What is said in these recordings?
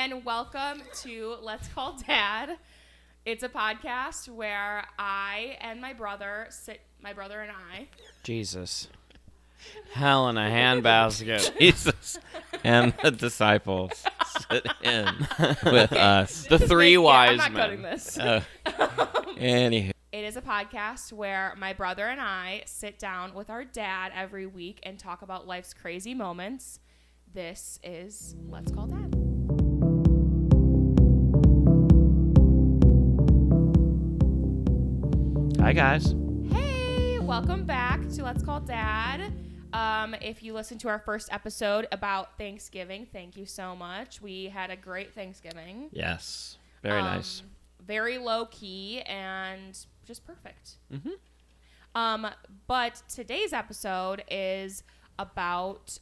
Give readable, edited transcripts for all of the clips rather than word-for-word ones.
and welcome to Let's Call Dad. It's a podcast where I and my brother and I. Jesus. Hell in a handbasket. Jesus. And the disciples sit in with us. The three wise I'm not men. cutting this. Anywho. It is a podcast where my brother and I sit down with our dad every week and talk about life's crazy moments. This is Let's Call Dad. Hi, guys. Hey, welcome back to Let's Call Dad. If you listened to our first episode about Thanksgiving, thank you so much. We had a great Thanksgiving. Yes. Very nice. Very low key and just perfect. Mm-hmm. But today's episode is about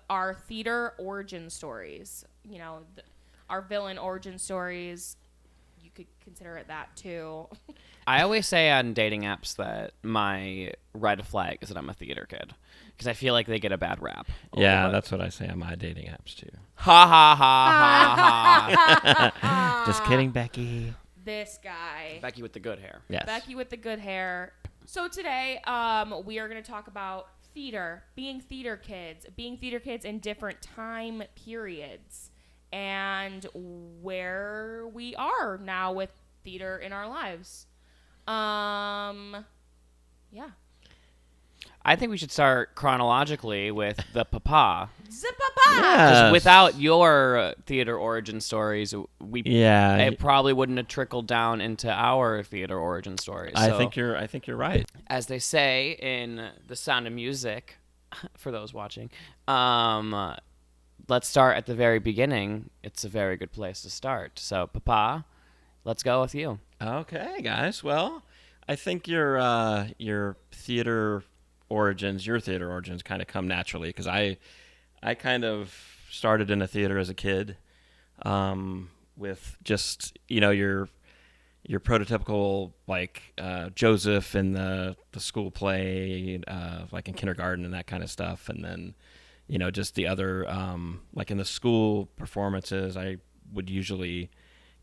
our theater origin stories. You know, our villain origin stories. You could consider it that too. I always say on dating apps that my red flag is that I'm a theater kid. Because I feel like they get a bad rap. Yeah, that's what I say on my dating apps, too. Ha ha ha ha ha. Just kidding, Becky. This guy. Becky with the good hair. Yes. Becky with the good hair. So today, we are going to talk about theater, being theater kids in different time periods, and where we are now with theater in our lives. Yeah. I think we should start chronologically with the papa. Zip-a-pa! Yes. Without your theater origin stories, it probably wouldn't have trickled down into our theater origin stories. I So, think you're right. as they say in The Sound of Music, for those watching, let's start at the very beginning. It's a very good place to start. So, Papa, let's go with you. Okay, guys. Well, I think your theater origins kind of come naturally because I kind of started in a theater as a kid, with just your prototypical like Joseph in the school play, like in kindergarten and that kind of stuff, and then just the other like in the school performances I would usually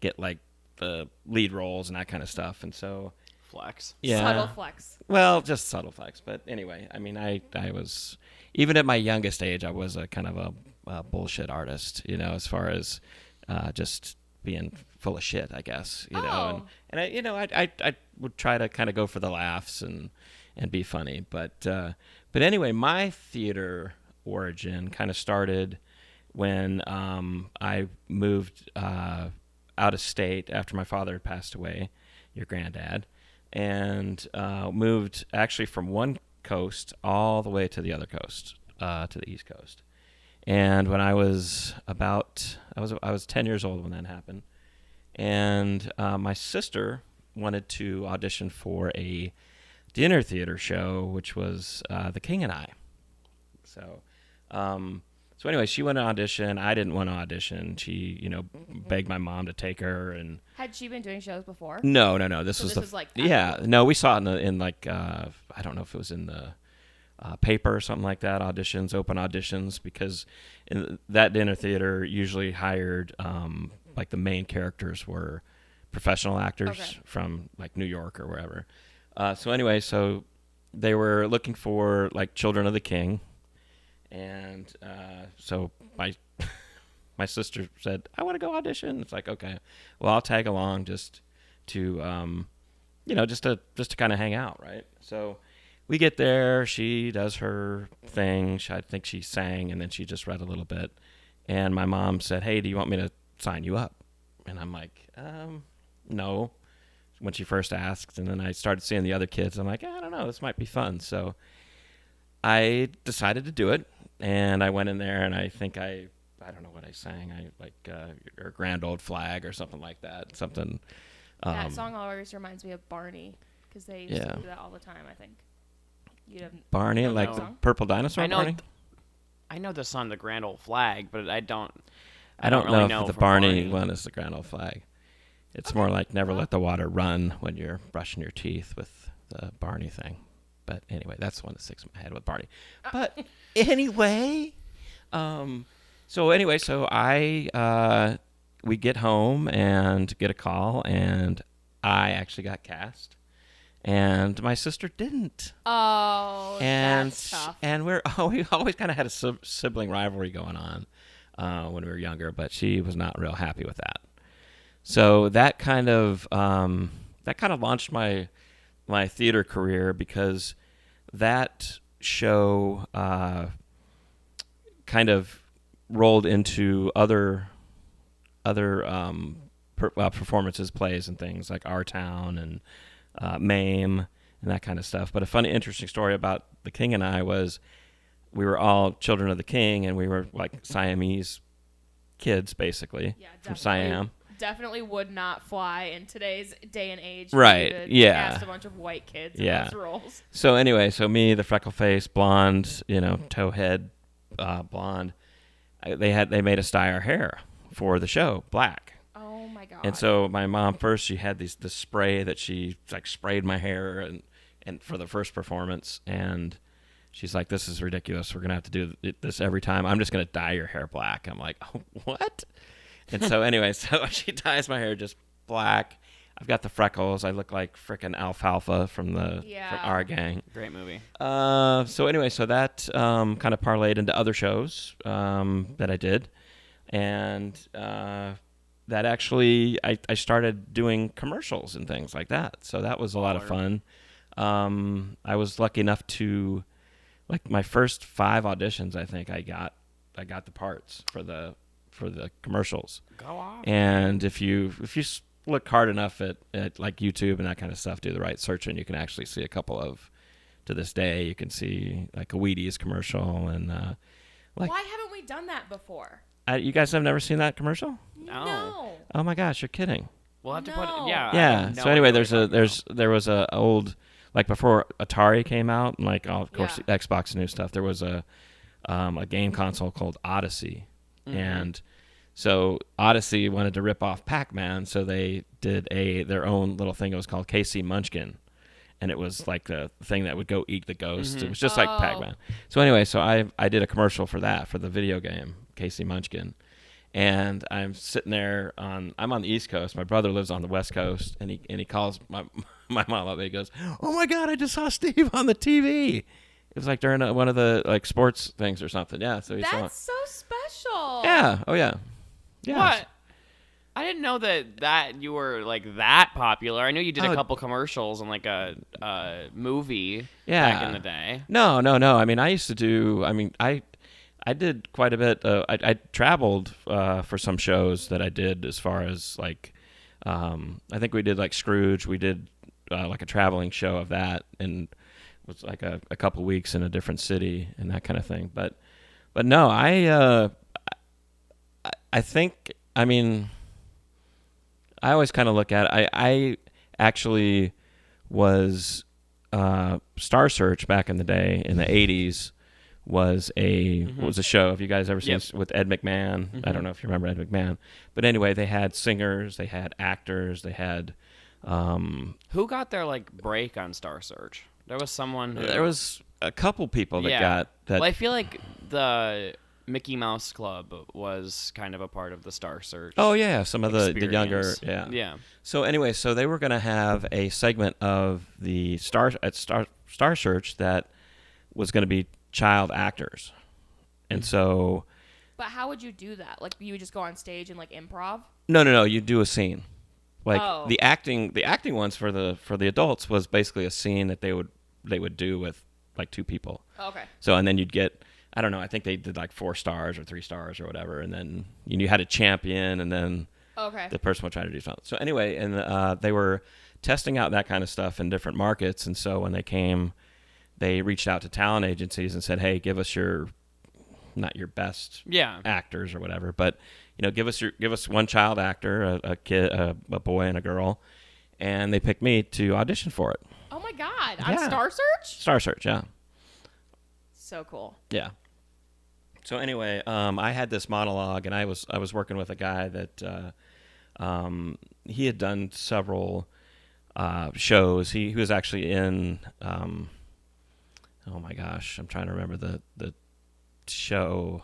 get like the lead roles and that kind of stuff, and so. Flex. Yeah. Subtle flex. Well, just subtle flex. But anyway, I mean, I was, even at my youngest age, I was a kind of a bullshit artist, as far as just being full of shit, I guess, Oh. And I would try to kind of go for the laughs and be funny. But anyway, my theater origin kind of started when I moved out of state after my father had passed away, your granddad. And moved actually from one coast all the way to the other coast, to the East Coast. And when I was I was 10 years old when that happened. And my sister wanted to audition for a dinner theater show, which was The King and I. So anyway, she went to audition. I didn't want to audition. She, begged my mom to take her. And Had she been doing shows before? No. This was like no. We saw it in like I don't know if it was in the paper or something like that. Open auditions, because in that dinner theater usually hired like the main characters were professional actors from like New York or wherever. So anyway, so they were looking for like Children of the King. And so my sister said, I want to go audition. It's like, okay, well, I'll tag along just to, just to kind of hang out, right? So we get there. She does her thing. I think she sang, and then she just read a little bit. And my mom said, hey, do you want me to sign you up? And I'm like, no, when she first asked. And then I started seeing the other kids. I'm like, I don't know, this might be fun. So I decided to do it. And I went in there, and I think I don't know what I sang. I like your Grand Old Flag or something like that. Something. That song always reminds me of Barney, because they used to do that all the time. I think. Barney, like the purple dinosaur. Barney. I know the song "The Grand Old Flag," but I don't really know if the Barney Barney one is the Grand Old Flag. It's more like "Never Let the Water Run" when you're brushing your teeth with the Barney thing. But anyway, that's the one that sticks in my head with Barney. But anyway, so I we get home and get a call, and I actually got cast, and my sister didn't. Oh, And that's tough. and we always kind of had a sibling rivalry going on when we were younger, but she was not real happy with that. So that kind of launched my theater career, because that show kind of rolled into other performances, plays, and things like Our Town and MAME and that kind of stuff. But a funny, interesting story about the King and I was we were all children of the King, and we were like Siamese kids, basically, from Siam. Definitely would not fly in today's day and age. Right, yeah. Cast a bunch of white kids in those roles. So anyway, me, the freckle-faced, blonde, towhead, blonde, they made us dye our hair for the show black. Oh my god! And so my mom first, she had this spray that she like sprayed my hair and for the first performance, and she's like, "This is ridiculous. We're gonna have to do this every time. I'm just gonna dye your hair black." I'm like, "Oh, what?" And so anyway, so she dyes my hair just black. I've got the freckles. I look like frickin' Alfalfa from our gang. Great movie. So anyway, so that kind of parlayed into other shows that I did, and that actually I started doing commercials and things like that. So that was a lot of fun. I was lucky enough to, like, my first 5 auditions, I think I got the parts for the commercials. Go off. And if you look hard enough at like YouTube and that kind of stuff, do the right searching, you can actually see a couple of, to this day, you can see like a Wheaties commercial and like. Why haven't we done that before? You guys have never seen that commercial? No. Oh my gosh, you're kidding. We'll have to put it. Yeah. Yeah. So anyway, there was a old, like, before Atari came out and like of course Xbox and new stuff. There was a game console called Odyssey, and so Odyssey wanted to rip off Pac-Man, so they did their own little thing. It was called KC Munchkin, and it was like the thing that would go eat the ghost. It was just like Pac-Man. So anyway, so I did a commercial for that, for the video game KC Munchkin, and I'm sitting there I'm on the East Coast. My brother lives on the West Coast, and he calls my mom up and he goes, "Oh my God, I just saw Steve on the TV." It was like during one of the like sports things or something. Yeah, so he saw it. That's so special. Yeah. Oh yeah. Yeah. What? I didn't know that you were like that popular. I knew you did a couple commercials and like a movie back in the day. No. I mean, I used to do. I mean, I did quite a bit. I traveled for some shows that I did, as far as like, I think we did like Scrooge. We did like a traveling show of that, and it was like a couple weeks in a different city and that kind of thing. But no, I think, I mean, I always kind of look at it. I actually was Star Search back in the day in the 80s was a show. Have you guys ever seen with Ed McMahon? I don't know if you remember Ed McMahon, but anyway, they had singers, they had actors, they had who got their like break on Star Search? There was someone there was a couple people that got that. Well, I feel like the Mickey Mouse Club was kind of a part of the Star Search. Oh yeah, some of the younger yeah. So anyway, so they were going to have a segment of the Star Search that was going to be child actors, and so. But how would you do that? Like, you would just go on stage and like improv? No. You do a scene. Like the acting ones for the adults was basically a scene that they would do with like 2 people. Okay. So and then you'd get, I don't know, I think they did like 4 stars or 3 stars or whatever, and then you had a champion, and then the person would try to do something. So anyway, and they were testing out that kind of stuff in different markets, and so when they came, they reached out to talent agencies and said, "Hey, give us not your best actors or whatever, but give us one child actor, a kid, a boy and a girl," and they picked me to audition for it. Oh my God! On Star Search? Star Search, yeah. So cool. Yeah. So anyway, I had this monologue, and I was working with a guy that he had done several shows. He was actually in. Oh my gosh, I'm trying to remember the show.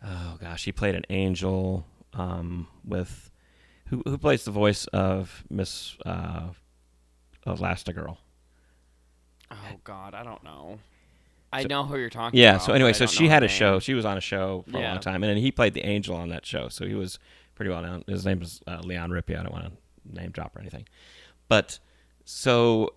Oh gosh, he played an angel with who plays the voice of Miss Elastigirl. Oh God, I don't know. I know who you're talking Yeah. about. So anyway, but I so don't she know had her a show. name. She was on a show for a long time, and then he played the angel on that show. So he was pretty well known. His name is Leon Rippey. I don't want to name drop or anything, but so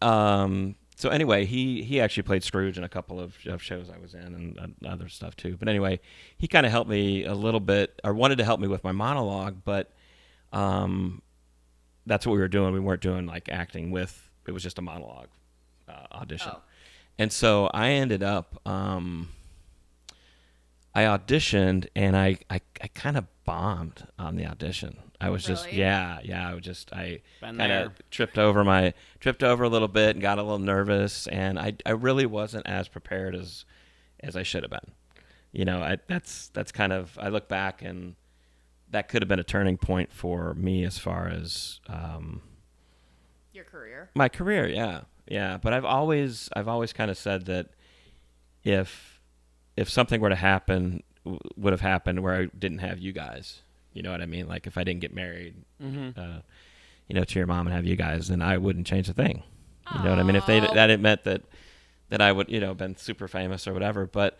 anyway, he actually played Scrooge in a couple of shows I was in and other stuff too. But anyway, he kind of helped me a little bit, or wanted to help me with my monologue, but that's what we were doing. We weren't doing like acting with. It was just a monologue audition. Oh. And so I ended up, I auditioned and I kind of bombed on the audition. I was just, Really? I Been kind there. of tripped over a little bit and got a little nervous, and I really wasn't as prepared as I should have been. You know, that's kind of, I look back and that could have been a turning point for me as far as, Your career. my career, yeah. But I've always kind of said that if something were to happen, would have happened where I didn't have you guys. You know what I mean? Like if I didn't get married, to your mom and have you guys, then I wouldn't change a thing. You know what I mean? If that it meant that I would, been super famous or whatever. But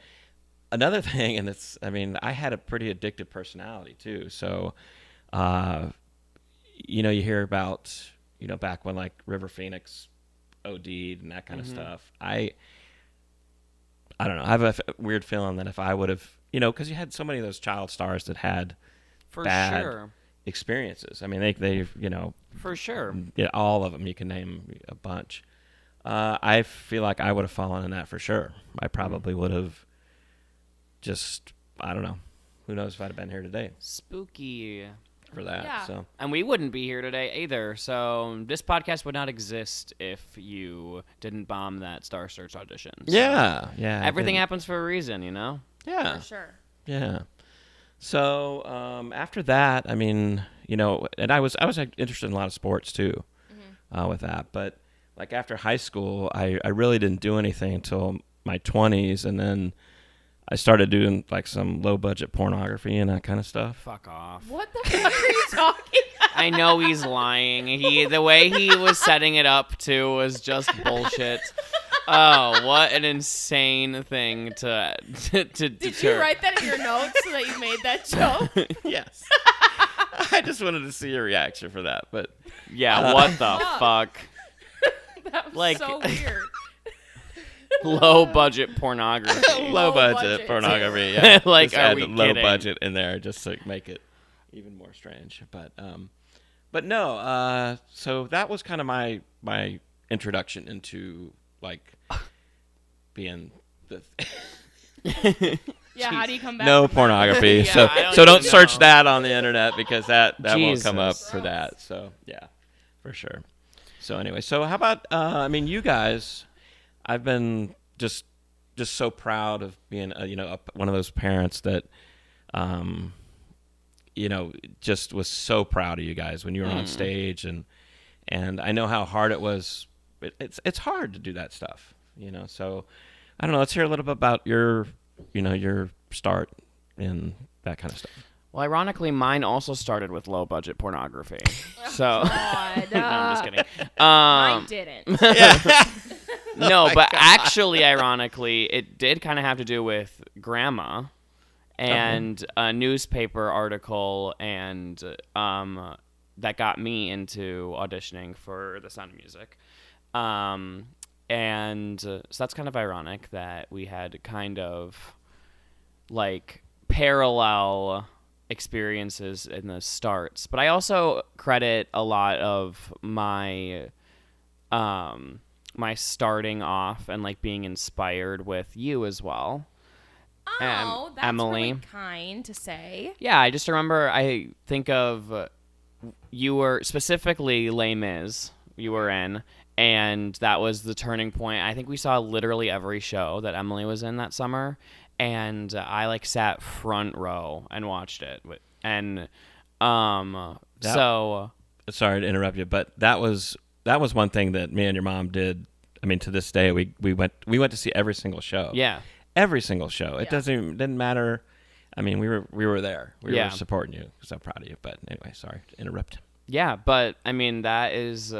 another thing, and I had a pretty addictive personality too. So, you hear about, back when like River Phoenix OD'd and that kind of stuff. I don't know. I have a weird feeling that if I would have, because you had so many of those child stars that had For bad sure. experiences. I mean, they For sure. yeah, all of them. You can name a bunch. I feel like I would have fallen in that for sure. I probably would have just, I don't know. Who knows if I'd have been here today Spooky. for that. Yeah. So And we wouldn't be here today either. So this podcast would not exist if you didn't bomb that Star Search audition. So yeah. everything I did. happens for a reason, you know? Yeah. For sure. Yeah. So after that, and I was interested in a lot of sports too, with that. But like after high school, I really didn't do anything until my 20s, and then I started doing like some low budget pornography and that kind of stuff. Fuck off. What the fuck are you talking about? I know he's lying. The way he was setting it up too was just bullshit. Oh, what an insane thing to Did you write that in your notes so that you made that joke? Yes. I just wanted to see your reaction for that, but Yeah, what the fuck? That was Like- so weird. Low budget pornography. low budget budget. pornography. Yeah. Like, just are add we the low kidding? budget in there just to make it even more strange. But no. So that was kind of my introduction into like being the Yeah, how do you come back? no from that? pornography. Yeah, I so don't even search know. that on the internet because that won't come up Jesus. for that. So yeah, for sure. So anyway, so how about you guys? I've been just so proud of being one of those parents that just was so proud of you guys when you were on stage, and I know how hard it was. It's hard to do that stuff, So I don't know. Let's hear a little bit about your start in that kind of stuff. Well, ironically, mine also started with low budget pornography. So God, no, I'm just kidding. Mine didn't. No, but actually, ironically, it did kind of have to do with grandma and a newspaper article, and that got me into auditioning for The Sound of Music. So that's kind of ironic that we had kind of like parallel experiences in the starts. But I also credit a lot of my my starting off and like being inspired with you as well. Oh, that's Emily. really kind to say. Yeah, I just remember, I think of you were specifically Les Mis you were in, and that was the turning point. I think we saw literally every show that Emily was in that summer, and I like sat front row and watched it. And so Sorry to interrupt you, but that was one thing that me and your mom did. I mean, to this day, we went to see every single show. yeah. Every single show. It didn't matter. I mean, we were there. We Yeah. were supporting you because I'm proud of you. But anyway, sorry to interrupt. Yeah, but I mean that is.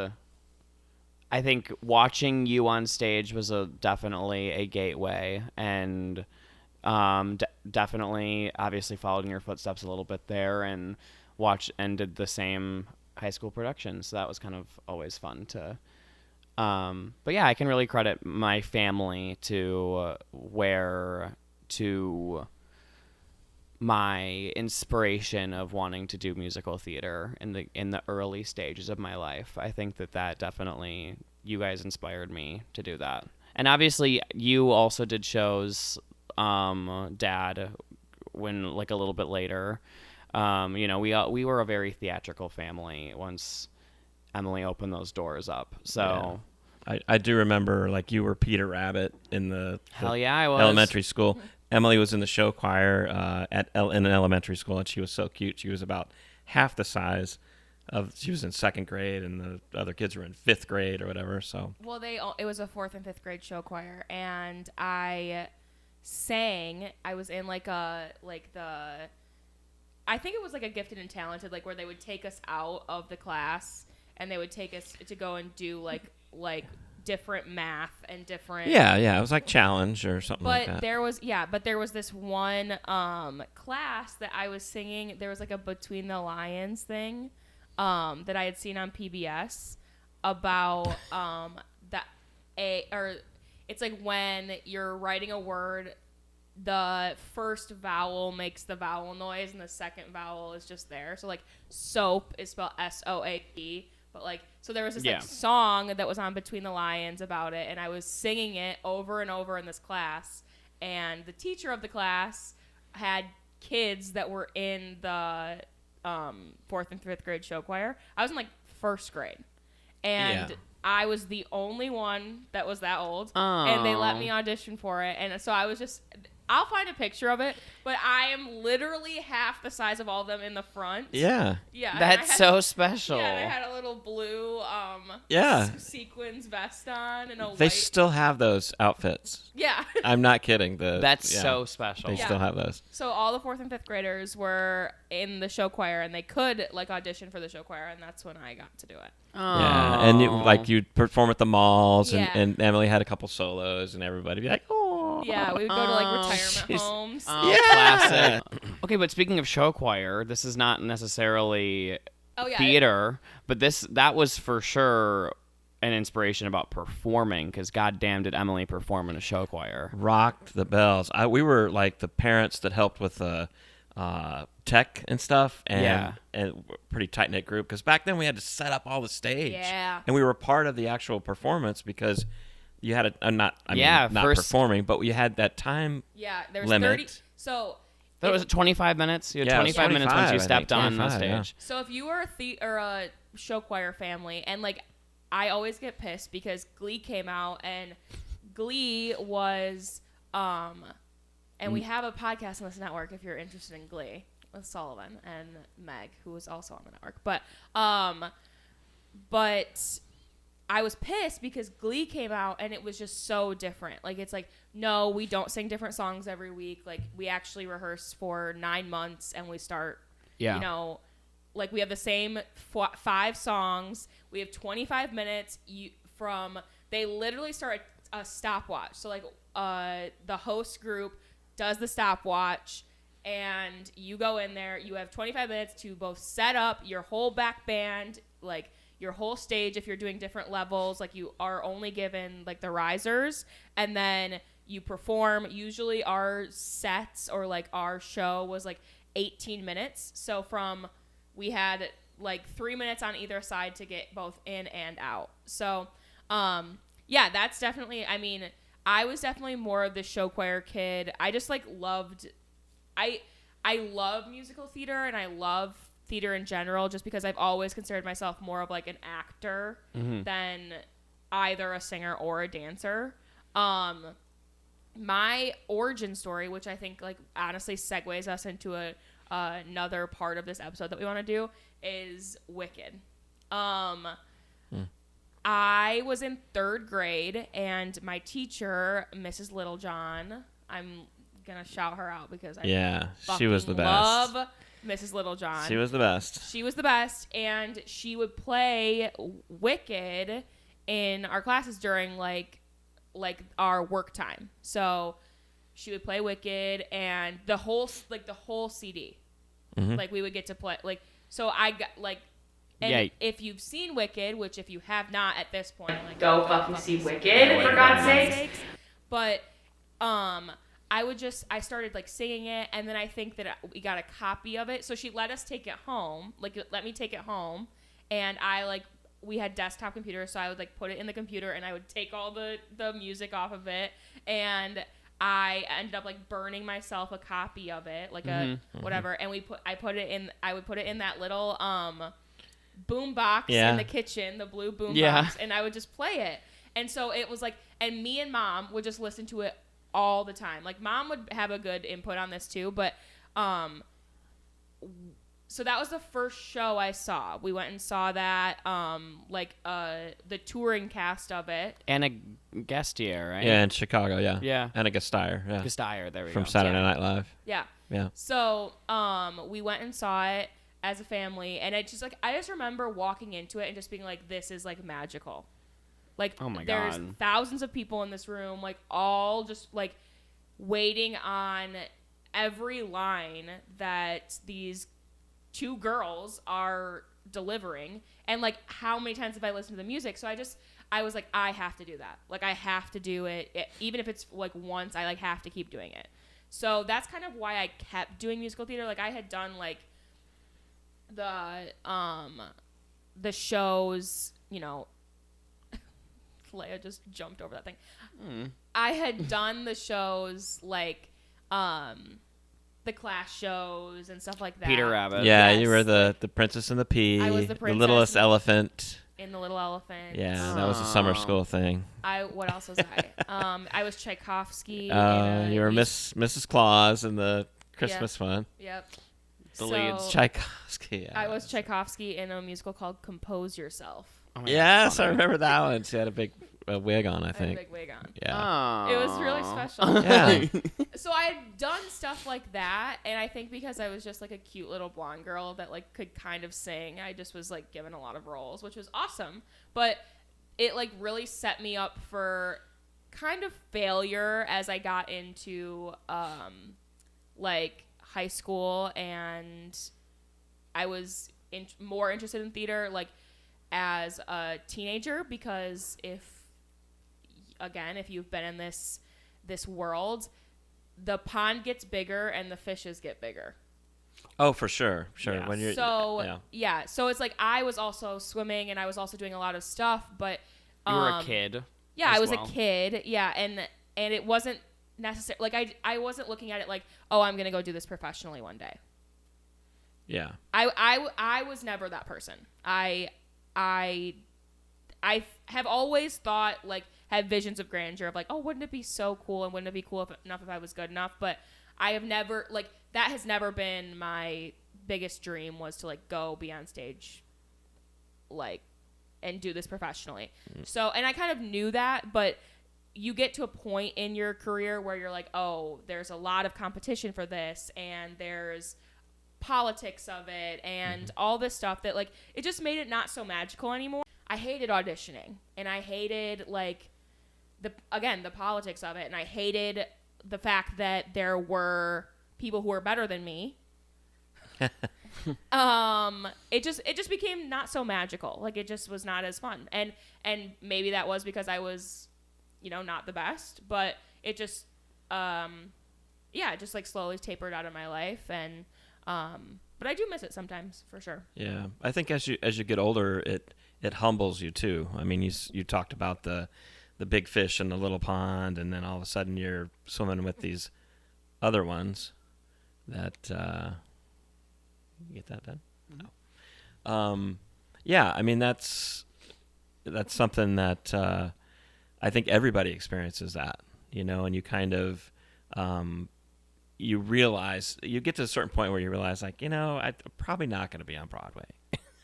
I think watching you on stage was definitely a gateway, and definitely, obviously, followed in your footsteps a little bit there, and did the same high school production. So that was kind of always fun to. But yeah, I can really credit my family to my inspiration of wanting to do musical theater in the early stages of my life. I think that definitely, you guys inspired me to do that. And obviously you also did shows, Dad, when like a little bit later. We were a very theatrical family once Emily opened those doors up. So I do remember, like, you were Peter Rabbit in the hell yeah, I was. elementary school. Emily was in the show choir in an elementary school, and she was so cute. She was about half the size of. She was in second grade, and the other kids were in fifth grade or whatever. So it was a fourth and fifth grade show choir, and I sang. I was in I think it was like a gifted and talented, like where they would take us out of the class and they would take us to go and do like different math and different. Yeah, it was like challenge or something like that. But there was this one class that I was singing. There was like a Between the Lions thing that I had seen on PBS about it's like when you're writing a word, the first vowel makes the vowel noise and the second vowel is just there. So like soap is spelled SOAP, but like, so there was this like song that was on Between the Lions about it, and I was singing it over and over in this class, and the teacher of the class had kids that were in the fourth and fifth grade show choir. I was in like first grade, and I was the only one that was that old, and they let me audition for it, and so I was just. I'll find a picture of it, but I am literally half the size of all of them in the front. Yeah. Yeah. That's so special. Yeah, and I had a little blue sequins vest on and a They white. still have those outfits. Yeah. I'm not kidding. That's so special. They still have those. So all the fourth and fifth graders were in the show choir, and they could like audition for the show choir, and that's when I got to do it. Oh. Yeah, and you'd perform at the malls, and Emily had a couple solos, and everybody would be like, oh. Yeah, we would go to like retirement homes. Oh, classic. Okay, but speaking of show choir, this is not necessarily theater, but that was for sure an inspiration about performing, because goddamn did Emily perform in a show choir. Rocked the bells. We were like the parents that helped with the tech and stuff, and pretty tight-knit group, because back then we had to set up all the stage, and we were part of the actual performance because you had not performing, but you had that time there was limit. 30. So that was 25 minutes. You had 25 minutes once you stepped on the stage. Yeah. So if you were a show choir family, and like I always get pissed because Glee came out, and Glee was and we have a podcast on this network if you're interested in Glee with Sullivan and Meg, who is also on the network. But I was pissed because Glee came out and it was just so different. Like, it's like, no, we don't sing different songs every week. Like, we actually rehearse for 9 months and we start, like, we have the same 5 songs. We have 25 minutes they literally start a stopwatch. So, like, the host group does the stopwatch, and you go in there. You have 25 minutes to both set up your whole back band, like, your whole stage if you're doing different levels. Like, you are only given like the risers, and then you perform. Usually our sets or like our show was like 18 minutes. So we had like 3 minutes on either side to get both in and out. So that's definitely, I mean, I was definitely more of the show choir kid. I just like I love musical theater, and I love theater in general, just because I've always considered myself more of like an actor than either a singer or a dancer. My origin story, which I think like honestly segues us into another part of this episode that we want to do, is Wicked. I was in 3rd grade, and my teacher, Mrs. Littlejohn, I'm gonna shout her out because I she was the best. love Mrs. Littlejohn. She was the best. She was the best, and she would play Wicked in our classes during like our work time. So she would play Wicked and the whole CD. Mm-hmm. Like we would get to play so I got and if you've seen Wicked, which if you have not at this point, go fucking see Wicked for God's sakes. But I started singing it, and then I think that we got a copy of it. So she let us take it home, let me take it home, and we had desktop computers, so I would put it in the computer, and I would take all the music off of it, and I ended up burning myself a copy of it, whatever, and I would put it in that little boom box in the kitchen, the blue boom box, and I would just play it. And so it was and me and Mom would just listen to it all the time. Mom would have a good input on this too, but so that was the first show I saw. We went and saw that the touring cast of it. And a guestier, right? Yeah, in Chicago, yeah. Yeah. And a guestier, yeah. Guestier, there we go. From Saturday Night Live. Yeah. Yeah. So we went and saw it as a family, and I just remember walking into it and just being this is magical. Oh my there's God. thousands of people in this room, all just waiting on every line that these two girls are delivering, and how many times have I listened to the music? So I was I have to do that. I have to do it, even if it's once. I have to keep doing it. So that's kind of why I kept doing musical theater. I had done the shows, Leia just jumped over that thing. I had done the shows the class shows and stuff like that. Peter Rabbit. Yeah, Yes. you were the Princess and the Pea. I was the The princess. Littlest Elephant. In the Little Elephant. Yeah, that was a summer school thing. What else was I? I was Tchaikovsky. You were Mrs. Claus in the Christmas one. Yep. The leads. Tchaikovsky. Yeah. I was Tchaikovsky in a musical called Compose Yourself. Oh my Yes, God. I remember that one. She had a big wig on, I I had a think. big wig on. Yeah. It was really special. Yeah. So I had done stuff like that, and I think because I was just a cute little blonde girl that could kind of sing, I just was given a lot of roles, which was awesome. But it really set me up for kind of failure as I got into high school, and I was more interested in theater as a teenager, because if you've been in this world, the pond gets bigger and the fishes get bigger. Oh, for sure. Sure. Yeah. When you're So so it's I was also swimming, and I was also doing a lot of stuff, but You were a kid. Yeah, as I was well. a kid. Yeah, and it wasn't necessary. I wasn't looking at it oh, I'm gonna go do this professionally one day. Yeah. I was never that person. I have always thought had visions of grandeur of oh, wouldn't it be so cool, and wouldn't it be cool enough if I was good enough? But I have never that has never been my biggest dream, was to go be on stage and do this professionally. So, and I kind of knew that, but you get to a point in your career where you're oh, there's a lot of competition for this, and there's politics of it, and all this stuff that it just made it not so magical anymore. I hated auditioning, and I hated the politics of it, and I hated the fact that there were people who were better than me. It just became not so magical. It just was not as fun, and maybe that was because I was not the best, but it just it just slowly tapered out of my life, and but I do miss it sometimes, for sure. Yeah, I think as you get older, it humbles you too. I mean, you talked about the big fish in the little pond, and then all of a sudden you're swimming with these other ones that you get that done? No. Yeah, I mean that's something that I think everybody experiences that, and you kind of you realize, you get to a certain point where you realize I'm probably not going to be on Broadway.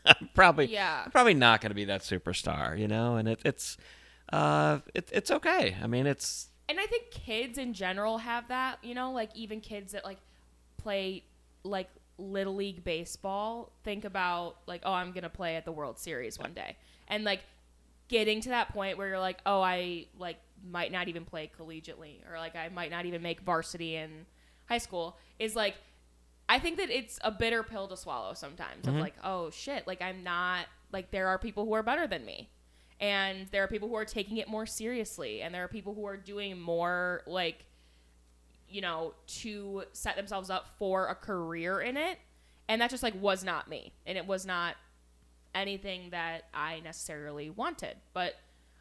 I'm probably not going to be that superstar, and it's okay. I mean, it's And I think kids in general have that, you know, like even kids that like play like Little League baseball think about like, oh, I'm going to play at the World Series one day. And like getting to that point where you're like, oh, I like might not even play collegiately, or like I might not even make varsity in high school, is like, I think that it's a bitter pill to swallow sometimes of like, oh shit, like I'm not, like there are people who are better than me. And there are people who are taking it more seriously. And there are people who are doing more, like, you know, to set themselves up for a career in it. And that just, like, was not me. And it was not anything that I necessarily wanted. But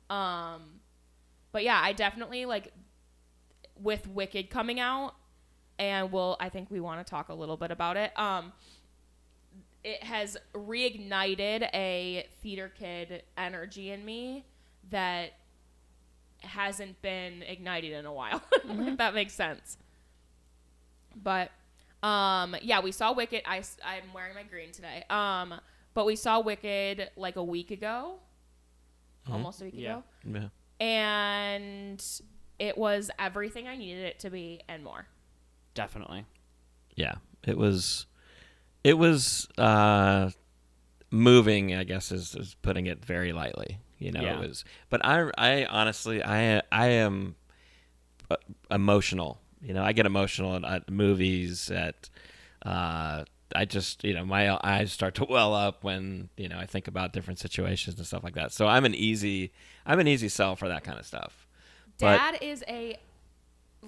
yeah, I definitely, like, with Wicked coming out, and I think we want to talk a little bit about it. It has reignited a theater kid energy in me that hasn't been ignited in a while, if that makes sense. But, yeah, we saw Wicked. I'm wearing my green today. But we saw Wicked like a week ago, almost a week ago. Yeah. And it was everything I needed it to be and more. Definitely. Yeah, it was moving, I guess is putting it very lightly. You know, Yeah. it was. But I honestly, I am emotional. You know, I get emotional at movies. I just, you know, my eyes start to well up when, you know, I think about different situations and stuff like that. So I'm an easy sell for that kind of stuff. Dad is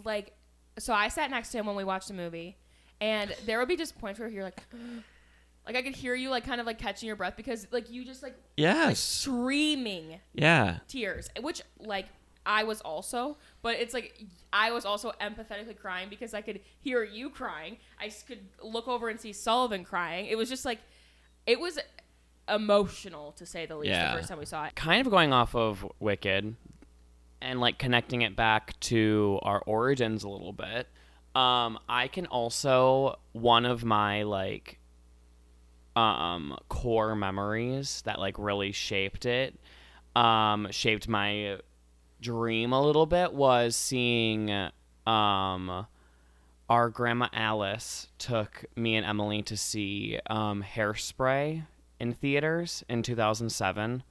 like, so I sat next to him when we watched a movie, and there would be just points where you're like I could hear you like kind of like catching your breath because like you just like Yes. screaming tears, which like I was also, but it's like I was also empathetically crying because I could hear you crying. I could look over and see Sullivan crying. It was just like, it was emotional to say the least the first time we saw it. Kind of going off of Wicked and like connecting it back to our origins a little bit. I can also, one of my like core memories that like really shaped my dream a little bit was seeing our grandma Alice took me and Emily to see Hairspray in theaters in 2007.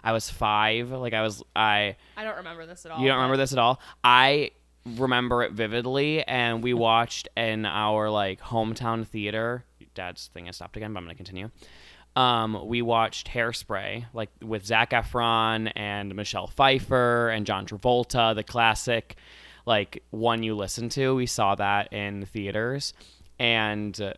I was 5. Like I don't remember this at all. You don't remember this at all? I remember it vividly, and we watched in our like hometown theater. Dad's thing has stopped again, but I'm gonna continue. We watched Hairspray, like with Zac Efron and Michelle Pfeiffer and John Travolta, the classic, like one you listen to. We saw that in theaters, and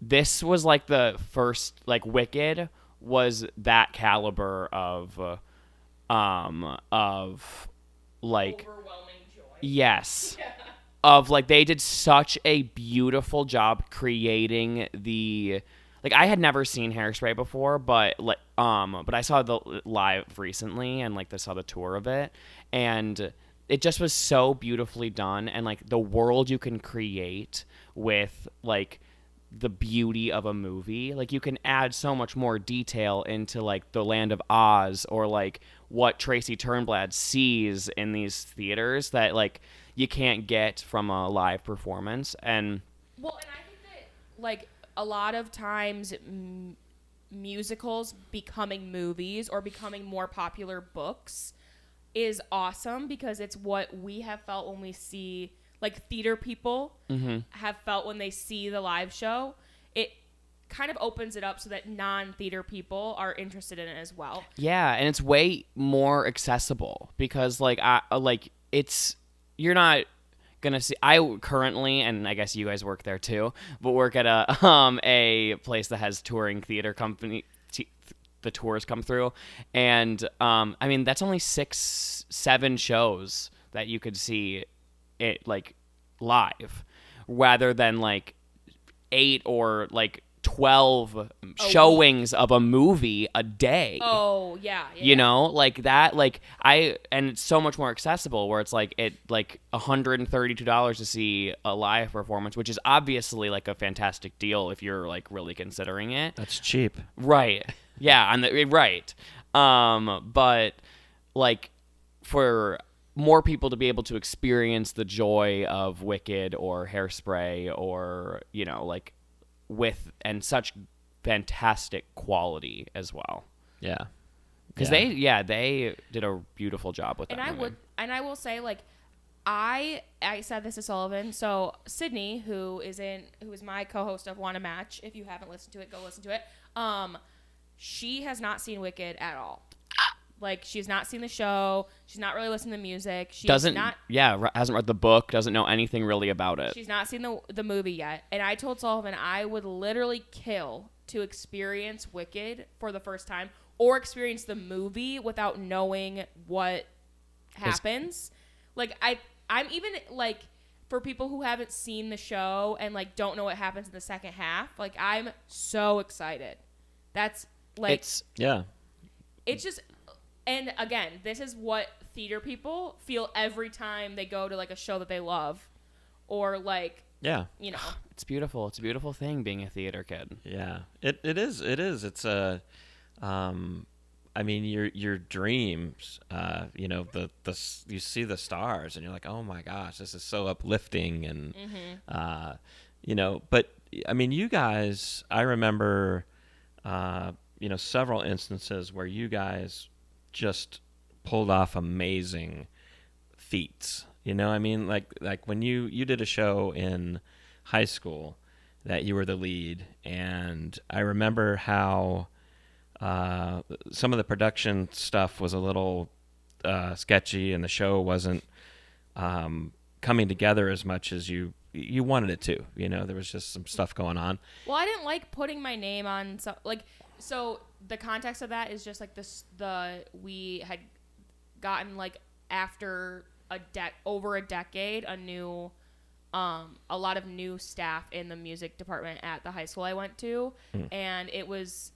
this was like the first, like Wicked was that caliber of like Overwhelming joy. yes. Of like they did such a beautiful job creating the like I had never seen Hairspray before, but like but I saw the live recently and like I saw the tour of it, and it just was so beautifully done, and like the world you can create with like the beauty of a movie, like you can add so much more detail into like the Land of Oz or like what Tracy Turnblad sees in these theaters that like you can't get from a live performance. And well, and I think that like a lot of times musicals becoming movies or becoming more popular books is awesome because it's what we have felt when we see like theater people have felt when they see the live show. It kind of opens it up so that non-theater people are interested in it as well. Yeah, and it's way more accessible because like you're not gonna see. I currently, and I guess you guys work there too, but work at a place that has touring theater company. The tours come through, and I mean that's only 6-7 shows that you could see it like live, rather than like 8 or like 12 showings of a movie a day. Oh yeah. You know, like that, like and it's so much more accessible where it's like $132 to see a live performance, which is obviously like a fantastic deal if you're like really considering it. That's cheap. Right. Yeah, right. But like for more people to be able to experience the joy of Wicked or Hairspray or, like with and such fantastic quality as well. Yeah. Because they did a beautiful job with that movie. I will say, like, I said this to Sullivan. So Sydney, who is my co-host of Wanna Match, if you haven't listened to it, go listen to it. She has not seen Wicked at all. Like, she's not seen the show. She's not really listened to the music. Hasn't read the book. Doesn't know anything really about it. She's not seen the movie yet. And I told Sullivan I would literally kill to experience Wicked for the first time, or experience the movie without knowing what happens. Like, I'm even, like, for people who haven't seen the show and, like, don't know what happens in the second half, like, I'm so excited. That's, like... It's just... And, again, this is what theater people feel every time they go to, like, a show that they love. Or, like... Yeah. It's beautiful. It's a beautiful thing being a theater kid. Yeah. It is. It's a... I mean, your dreams, you see the stars and you're like, oh my gosh, this is so uplifting. And, but I mean, you guys, I remember, several instances where you guys just pulled off amazing feats. I mean, like when you did a show in high school that you were the lead, and I remember how, some of the production stuff was a little sketchy, and the show wasn't coming together as much as you wanted it to. There was just some stuff going on. Well, I didn't like putting my name on so the context of that is just like we had gotten, like, after over a decade, a lot of new staff in the music department at the high school I went to, and it was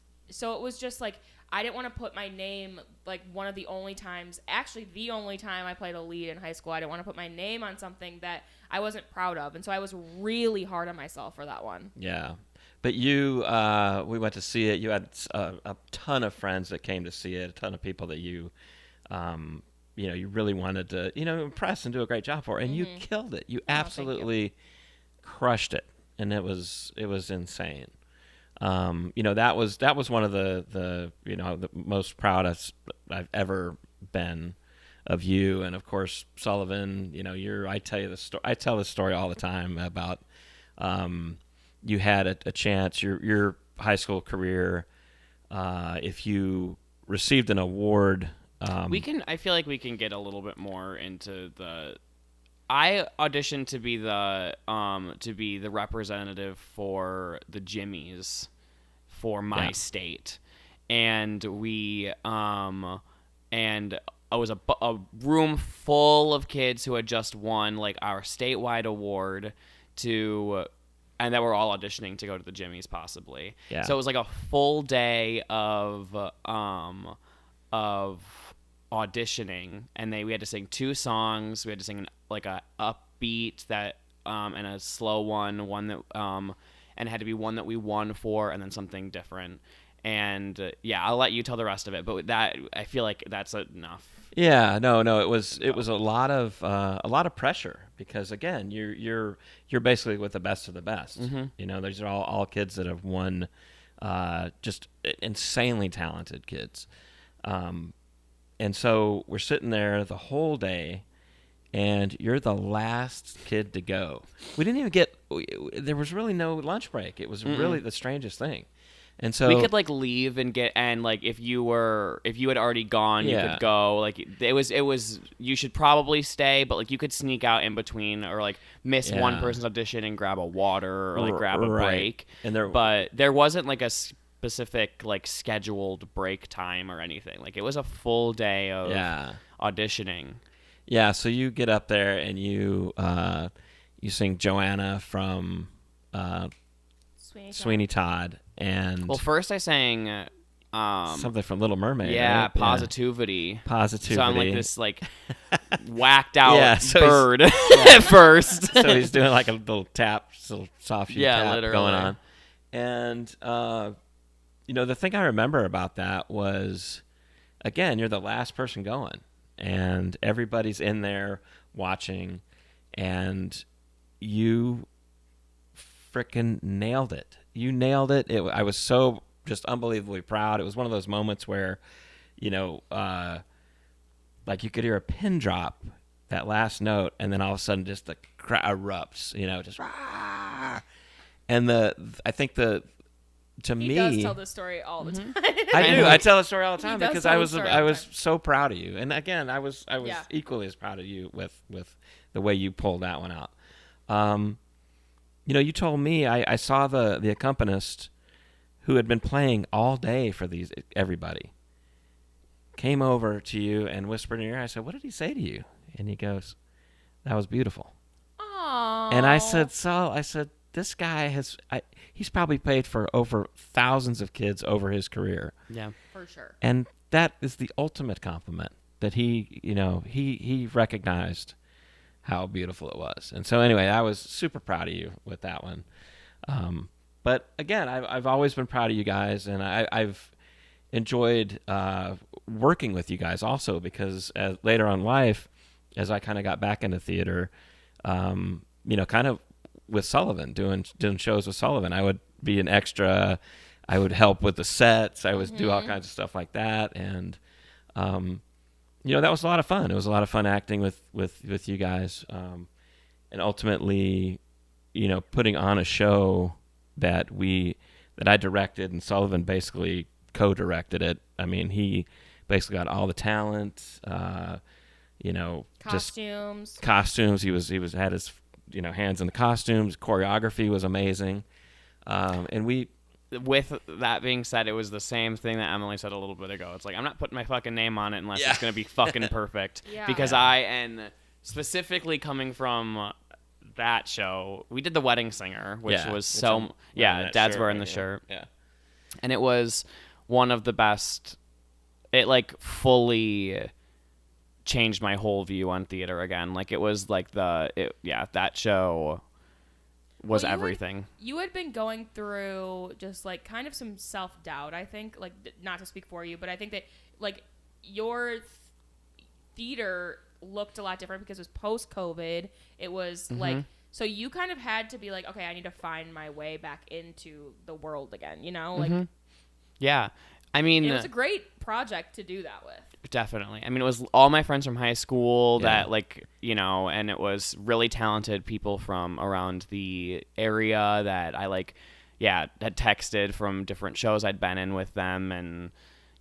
just like, I didn't want to put my name, like, one of the only times, actually the only time I played a lead in high school, I didn't want to put my name on something that I wasn't proud of. And so I was really hard on myself for that one. Yeah. But we went to see it. You had a ton of friends that came to see it, a ton of people that you really wanted to, impress and do a great job for. And you killed it. You absolutely crushed it. And it was insane. That was one of the most proudest I've ever been of you. And of course, Sullivan, I tell this story all the time about, you had a chance, your high school career, if you received an award. I feel like we can get a little bit more into I auditioned to be the representative for the Jimmies for my state, and we and it was a room full of kids who had just won, like, our statewide award and that were all auditioning to go to the Jimmies possibly. Yeah. So it was like a full day of auditioning, and we had to sing 2 songs. We had to sing like a upbeat and a slow one that and it had to be one that we won for, and then something different. And I'll let you tell the rest of it, but that, I feel like that's enough. Yeah, no, it was a lot of pressure, because again, you're basically with the best of the best. Mm-hmm. These are all kids that have won, just insanely talented kids. And so we're sitting there the whole day, and you're the last kid to go. We didn't even there was really no lunch break. It was really the strangest thing. And so we could, like, leave and like, if you had already gone, you could go. Like, it was you should probably stay, but, like, you could sneak out in between, or, like, miss one person's audition and grab a water, or, like, grab a break. But there wasn't, like, a specific, like, scheduled break time or anything. Like, it was a full day of auditioning. Yeah, so you get up there and you sing Joanna from Sweeney Todd. And first I sang something from Little Mermaid. Yeah, right? Positivity. Positivity. So I'm like this, like, whacked out so bird at first. So he's doing like a little tap, little soft tap literally going on. And the thing I remember about that was, again, you're the last person going. and everybody's in there watching, and you freaking nailed it. You nailed it. I was so just unbelievably proud. It was one of those moments where, like you could hear a pin drop, that last note, and then all of a sudden just the crowd erupts, just rah! And I think to me, he does tell this story all the time. I do. I tell the story all the time because I was time. so proud of you. And again, I was Yeah. equally as proud of you with the way you pulled that one out. You told me I saw the accompanist who had been playing all day for everybody came over to you and whispered in your ear. I said, "What did he say to you?" And he goes, "That was beautiful." Aww. And I said, this guy he's probably played for over thousands of kids over his career. Yeah. For sure. And that is the ultimate compliment that he recognized how beautiful it was. And so anyway, I was super proud of you with that one. But again, I've always been proud of you guys, and I've enjoyed working with you guys also, because later on in life, as I kind of got back into theater, kind of with Sullivan, doing shows with Sullivan, I would be an extra. I would help with the sets. I would do all kinds of stuff like that, and that was a lot of fun. It was a lot of fun acting with you guys, and ultimately, putting on a show that I directed, and Sullivan basically co-directed it. I mean, he basically got all the talent, costumes. Just costumes. He had his hands in the costumes. Choreography was amazing, and we. With that being said, it was the same thing that Emily said a little bit ago. It's like, I'm not putting my fucking name on it unless it's going to be fucking perfect. Yeah. Because and specifically coming from that show, we did The Wedding Singer, which was Dad's wearing the shirt. Yeah. And it was one of the best. It like fully changed my whole view on theater again. Like it was like that show was everything. You had been going through just like kind of some self-doubt, I think, like not to speak for you, but I think that like your theater looked a lot different because it was post-COVID. It was like, so you kind of had to be like, okay, I need to find my way back into the world again, like yeah. I mean, it was a great project to do that with. Definitely. I mean, it was all my friends from high school that and it was really talented people from around the area that I had texted from different shows I'd been in with them. And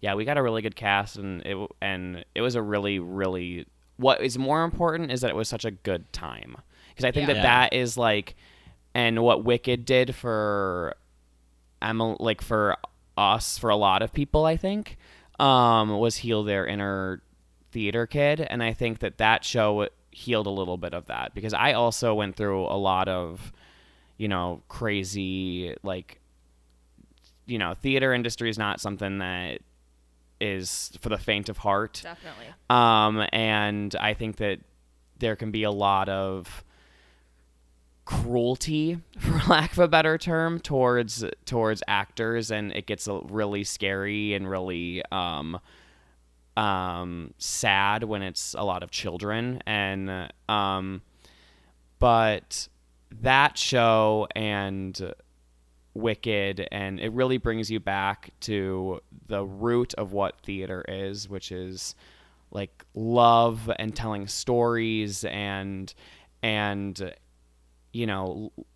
we got a really good cast, and it was a really, really, what is more important is that it was such a good time. Because I think that is like, and what Wicked did for Emily, like for us, for a lot of people, I think, was heal their inner theater kid. And I think that show healed a little bit of that, because I also went through a lot of, crazy, like, theater industry is not something that is for the faint of heart. Definitely. And I think that there can be a lot of cruelty, for lack of a better term, towards actors, and it gets really scary and really sad when it's a lot of children. And but that show and Wicked, and it really brings you back to the root of what theater is, which is like love and telling stories and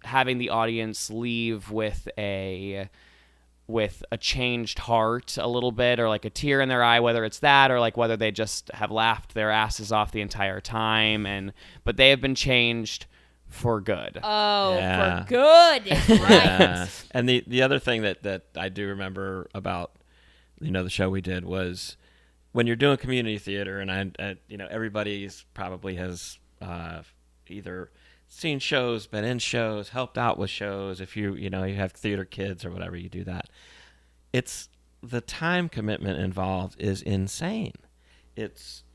having the audience leave with a changed heart a little bit, or like a tear in their eye, whether it's that or like whether they just have laughed their asses off the entire time, but they have been changed for good. Oh, for good. Right. Yeah. And the other thing that I do remember about the show we did was when you're doing community theater, and I everybody's probably has either seen shows, been in shows, helped out with shows. If you have theater kids or whatever, you do that. It's the time commitment involved is insane. It's,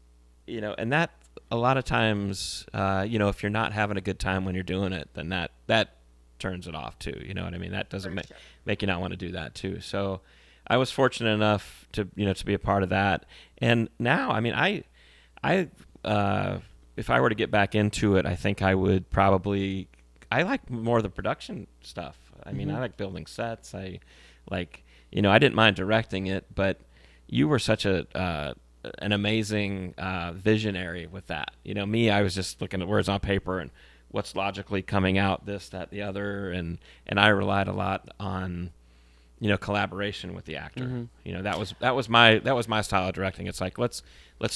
and that a lot of times, if you're not having a good time when you're doing it, then that turns it off too. You know what I mean? That doesn't make you not want to do that too. So I was fortunate enough to be a part of that. And now, I mean, I if I were to get back into it, I think I would probably. I like more of the production stuff. I mean, I like building sets. I like, I didn't mind directing it, but you were such an amazing visionary with that. Me, I was just looking at words on paper and what's logically coming out, this, that, the other, and I relied a lot on collaboration with the actor. That was my style of directing. It's like let's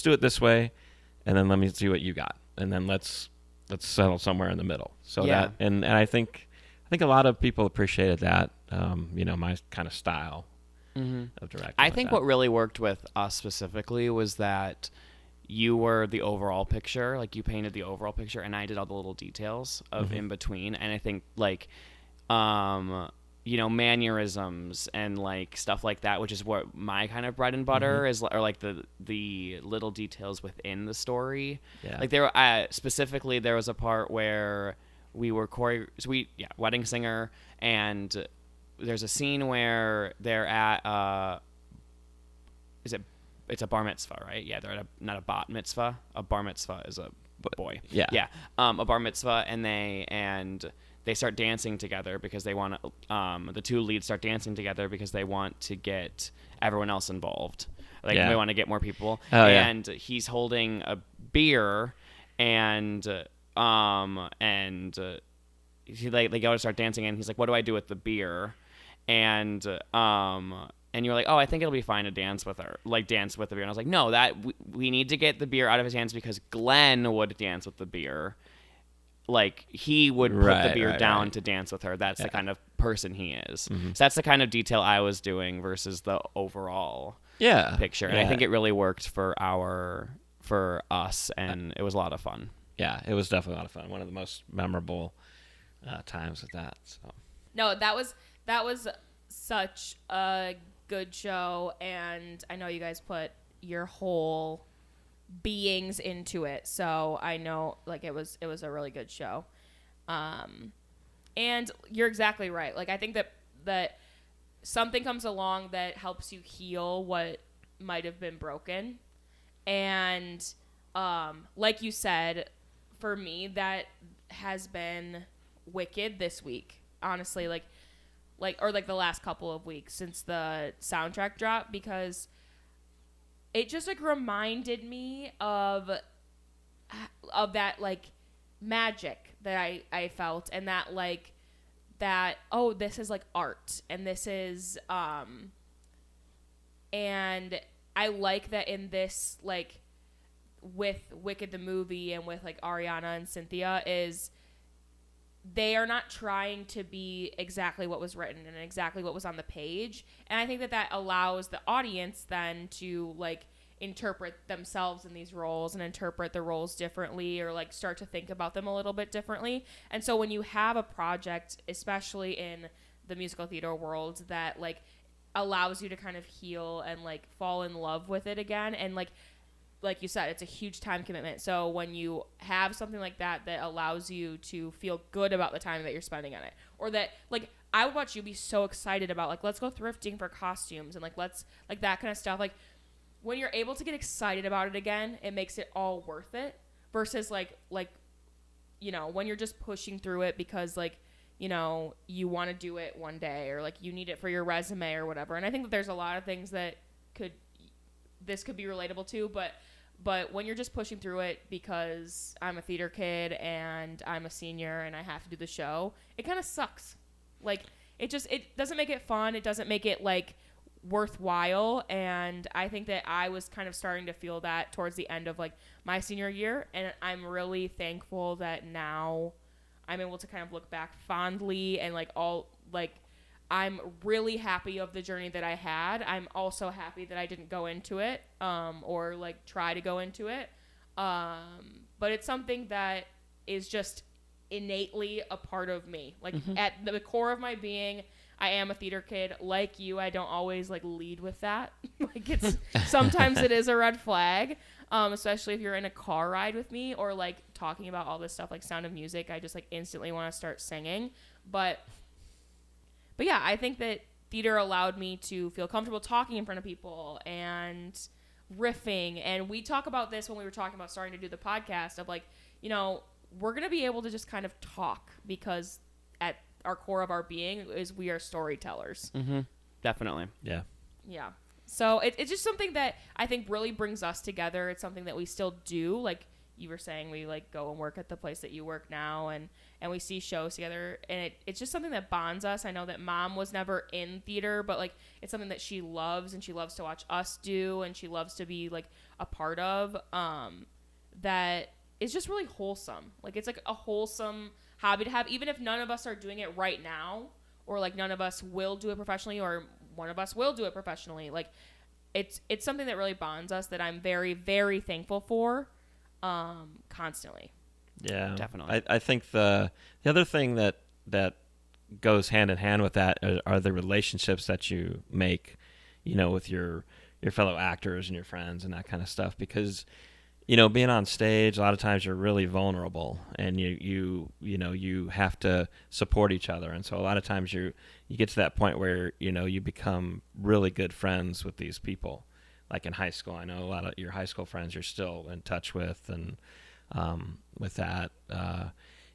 do it this way, and then let me see what you got, and then let's settle somewhere in the middle. So that and I think a lot of people appreciated that. My kind of style of directing. I think what really worked with us specifically was that you were the overall picture, like you painted the overall picture, and I did all the little details of in between. And I think like, mannerisms and like stuff like that, which is what my kind of bread and butter is, or like the little details within the story. Yeah. Like specifically there was a part where we were wedding singer, and there's a scene where they're at it's a bar mitzvah, right? Yeah, they're at not a bat mitzvah. A bar mitzvah is a boy. Yeah. Yeah. A bar mitzvah, and they start dancing together because they want to. The two leads start dancing together because they want to get everyone else involved. Like they want to get more people. Oh, and he's holding a beer, and they go to start dancing, and he's like, "What do I do with the beer?" And you're like, "Oh, I think it'll be fine to dance with her, like dance with the beer." And I was like, "No, that we need to get the beer out of his hands because Glenn would dance with the beer. Like he would put the beer down to dance with her. That's the kind of person he is. So that's the kind of detail I was doing versus the overall picture. And I think it really worked for us, and it was a lot of fun. Yeah, it was definitely a lot of fun. One of the most memorable times with that. So no, that was such a good show, and I know you guys put your whole beings into it, so I know like it was a really good show. And you're exactly right. Like I think that something comes along that helps you heal what might have been broken, and like you said, for me that has been Wicked this week, honestly, like the last couple of weeks since the soundtrack dropped, because it just like reminded me of that like magic that I felt, and that like that, oh, this is like art, and this is and I like that in this, like with Wicked the movie and with like Ariana and Cynthia, is they are not trying to be exactly what was written and exactly what was on the page. And I think that allows the audience then to like interpret themselves in these roles and interpret the roles differently, or like start to think about them a little bit differently. And so when you have a project, especially in the musical theater world, that like allows you to kind of heal and like fall in love with it again, and like you said, it's a huge time commitment. So when you have something like that allows you to feel good about the time that you're spending on it, or that like I would watch you be so excited about like, let's go thrifting for costumes, and like let's like that kind of stuff. Like when you're able to get excited about it again, it makes it all worth it, versus like when you're just pushing through it because like you want to do it one day, or like you need it for your resume or whatever. And I think that there's a lot of things that this could be relatable to, but when you're just pushing through it because I'm a theater kid and I'm a senior and I have to do the show, it kind of sucks. Like it doesn't make it fun. It doesn't make it like worthwhile. And I think that I was kind of starting to feel that towards the end of like my senior year, and I'm really thankful that now I'm able to kind of look back fondly, and like I'm really happy of the journey that I had. I'm also happy that I didn't go into it or like try to go into it. But it's something that is just innately a part of me. Like at the core of my being, I am a theater kid. Like you, I don't always like lead with that. Like it's sometimes it is a red flag, especially if you're in a car ride with me or like talking about all this stuff like Sound of Music. I just like instantly want to start singing. But yeah, I think that theater allowed me to feel comfortable talking in front of people, and riffing. And we talk about this when we were talking about starting to do the podcast of like, you know, we're going to be able to just kind of talk because at our core of our being is we are storytellers. Mm-hmm. Definitely. Yeah. Yeah. So it's just something that I think really brings us together. It's something that we still do. Like you were saying, we like go and work at the place that you work now and we see shows together. And it's just something that bonds us. I know that Mom was never in theater, but like it's something that she loves and she loves to watch us do and she loves to be like a part of that is just really wholesome. Like it's like a wholesome hobby to have, even if none of us are doing it right now or like none of us will do it professionally or one of us will do it professionally. Like it's something that really bonds us that I'm very, very thankful for constantly. Yeah, definitely. I think the other thing that goes hand in hand with that are the relationships that you make, you know, with your fellow actors and your friends and that kind of stuff. Because, you know, being on stage, a lot of times you're really vulnerable and you have to support each other. And so a lot of times you get to that point where, you know, you become really good friends with these people. Like in high school, I know a lot of your high school friends you're still in touch with, and with that,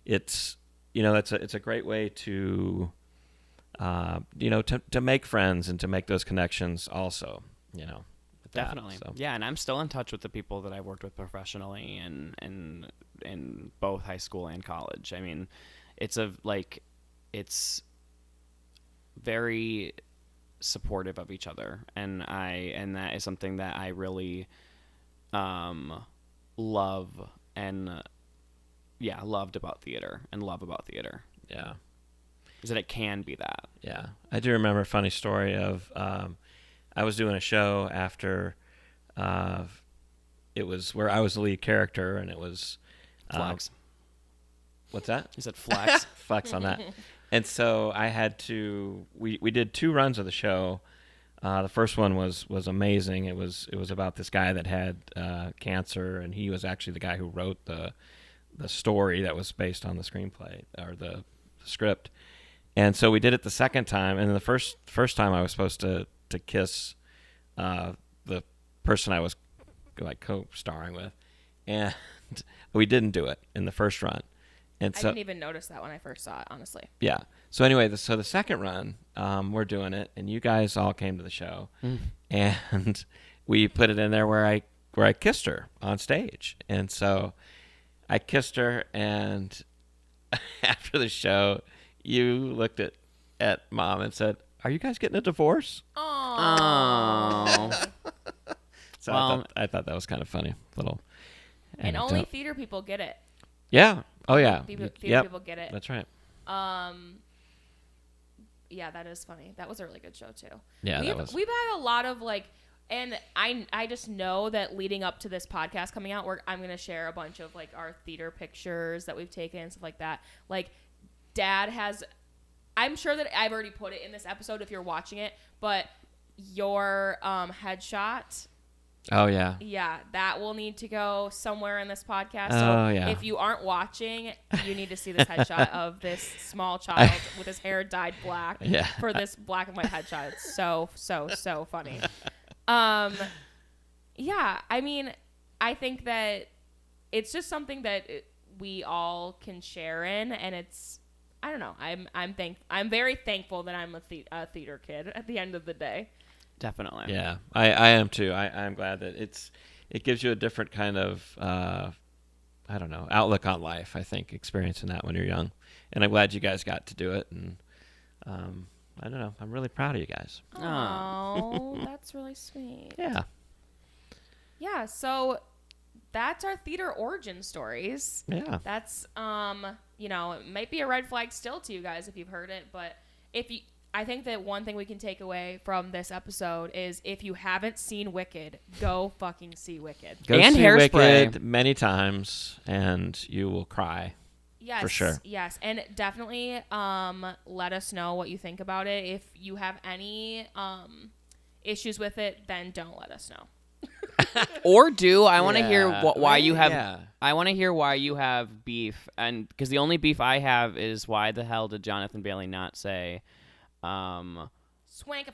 it's, you know, it's a great way to, you know, to make friends and to make those connections also, you know. Definitely. So. Yeah, and I'm still in touch with the people that I worked with professionally and in both high school and college. I mean, it's very supportive of each other, and that is something that I really love and loved about theater and love about theater. Yeah. Is that it can be that. Yeah. I do remember a funny story of I was doing a show after it was where I was the lead character, and it was Flex. What's that? You said flex. Flex on that. And so I had to. We did 2 runs of the show. The first one was amazing. It was about this guy that had cancer, and he was actually the guy who wrote the story that was based on the screenplay or the script. And so we did it the second time, and the first time I was supposed to kiss the person I was like co-starring with, and we didn't do it in the first run. And I so, didn't even notice that when I first saw it, honestly. Yeah. So anyway, the second run, we're doing it, and you guys all came to the show, and we put it in there where I kissed her on stage, and so I kissed her, and after the show, you looked at Mom and said, "Are you guys getting a divorce?" Oh. So Well, I thought that was kind of funny, little. And anecdote. only theater people get it. Yeah. Oh yeah. Theater Yep. people get it. That's right. Yeah, that is funny. That was a really good show too. Yeah, We've had a lot of like, and I just know that leading up to this podcast coming out, I'm gonna share a bunch of like our theater pictures that we've taken and stuff like that. Like, Dad has. I'm sure that I've already put it in this episode if you're watching it, but your headshot. Oh yeah. Yeah, that will need to go somewhere in this podcast. Oh, So yeah. if you aren't watching, you need to see this headshot of this small child with his hair dyed black Yeah. for this black and white headshot. It's so funny. Yeah, I mean, I think that it's just something that we all can share in, and it's, I don't know. I'm very thankful that I'm a theater kid at the end of the day. definitely. Yeah, I am too. I'm glad that it gives you a different kind of I don't know, outlook on life. I think experiencing that when you're young, and I'm glad you guys got to do it. And I don't know, I'm really proud of you guys. Oh, that's really sweet. Yeah. Yeah, so that's our theater origin stories. Yeah. That's you know, it might be a red flag still to you guys if you've heard it, but I think that one thing we can take away from this episode is if you haven't seen Wicked, go fucking see Wicked. Go And see Hairspray. Wicked many times, and you will cry. Yes, For sure. Yes, and definitely let us know what you think about it. If you have any issues with it, then don't let us know. Or do I want to hear why you have? Yeah. I want to hear why you have beef, and because the only beef I have is why the hell did Jonathan Bailey not say, Swankified.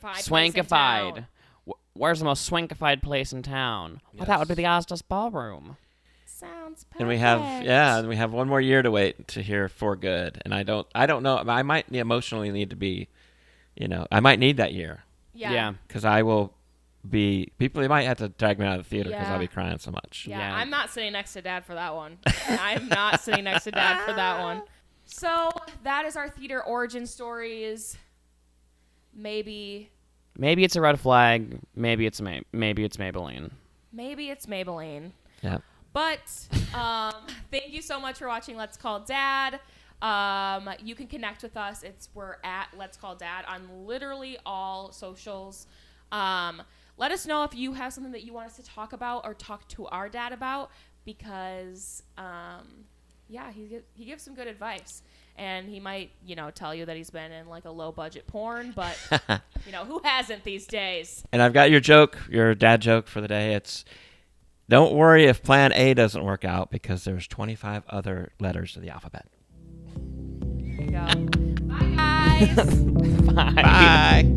"Swankified"? where's the most swankified place in town? Well, that would be the Ozdas Ballroom. Sounds perfect. And we have one more year to wait to hear For Good. And I don't know. I might emotionally need to be, I might need that year. Yeah. Because I will be, they might have to drag me out of the theater because Yeah. I'll be crying so much. Yeah, I'm not sitting next to Dad for that one. I'm not sitting next to Dad for that one. So that is our theater origin stories. Maybe it's a red flag. Maybe it's Maybelline. Maybe it's Maybelline. Yeah. But thank you so much for watching Let's Call Dad. You can connect with us. We're at Let's Call Dad on literally all socials. Let us know if you have something that you want us to talk about or talk to our dad about, because he gives some good advice. And he might, tell you that he's been in like a low budget porn, but who hasn't these days? And I've got your dad joke for the day. It's, don't worry if plan A doesn't work out, because there's 25 other letters of the alphabet. There you go. Bye, guys. Bye. Bye.